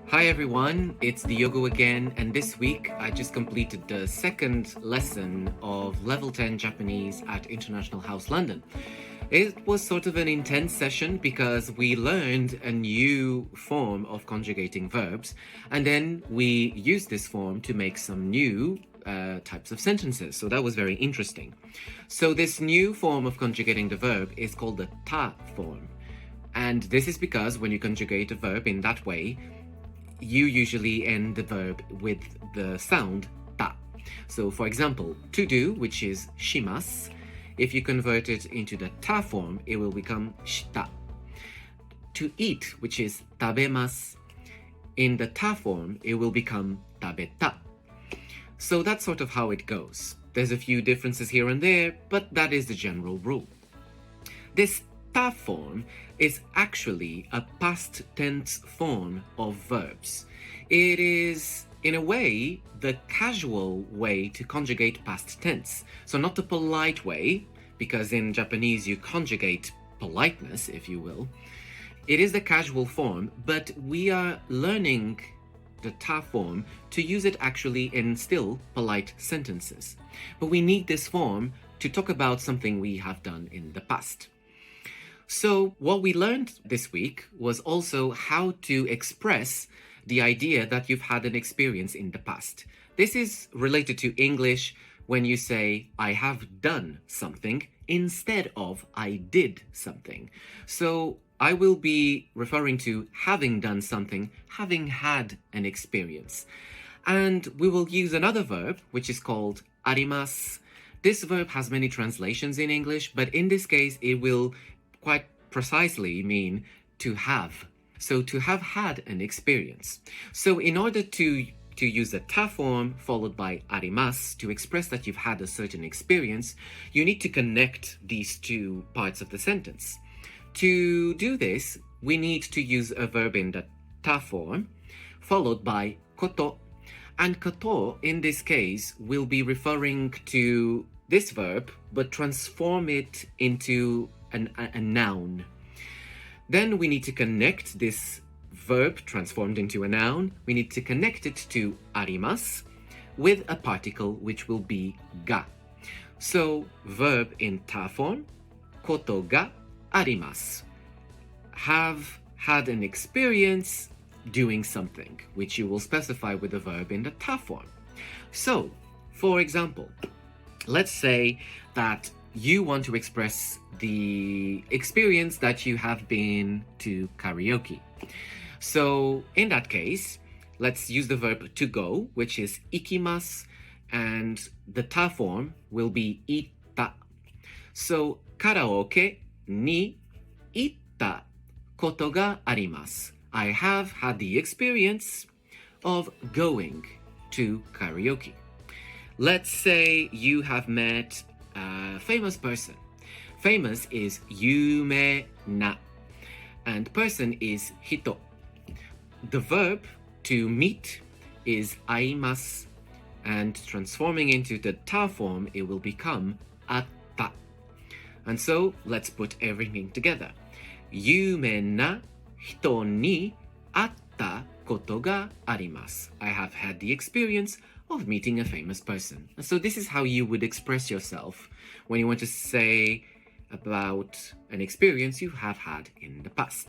Hi everyone, it's Diogo again, and this week I just completed the second lesson of Level 10 Japanese at International House London. It was sort of an intense session because we learned a new form of conjugating verbs, and then we used this form to make some new types of sentences. So that was very interesting. So this new form of conjugating the verb is called the ta form. And this is because when you conjugate a verb in that way, you usually end the verb with the sound ta. So for example, to do, which is shimasu, if you convert it into the ta form, it will become shita. To eat, which is tabemasu, in the ta form, it will become tabeta. So that's sort of how it goes. There's a few differences here and there, but that is the general rule. This ta form is actually a past tense form of verbs. It is, in a way, the casual way to conjugate past tense. So not the polite way, because in Japanese you conjugate politeness, if you will. It is the casual form, but we are learning the ta form to use it actually in still polite sentences. But we need this form to talk about something we have done in the past. So what we learned this week was also how to express the idea that you've had an experience in the past. This is related to English when you say, I have done something instead of I did something. So I will be referring to having done something, having had an experience. And we will use another verb, which is called arimasu. This verb has many translations in English, but in this case, it will quite precisely mean to have. So to have had an experience. So in order to use the ta form followed by arimasu to express that you've had a certain experience, you need to connect these two parts of the sentence. To do this, we need to use a verb in the ta form followed by koto. And koto, in this case, will be referring to this verb, but transform it into a noun. Then we need to connect this verb transformed into a noun. We need to connect it to arimasu with a particle which will be ga. So verb in ta form, koto ga arimasu. Have had an experience doing something, which you will specify with the verb in the ta form. So, for example, let's say that you want to express the experience that you have been to karaoke. So in that case, let's use the verb to go, which is ikimasu, and the ta form will be itta. So karaoke ni itta koto ga arimasu. I have had the experience of going to karaoke. Let's say you have met a famous person. Famous is yume na, and person is hito. The verb to meet is aimasu, and transforming into the ta form, it will become atta. And so let's put everything together. Yume na hito ni atta koto ga arimasu. I have had the experience of meeting a famous person. So this is how you would express yourself when you want to say about an experience you have had in the past.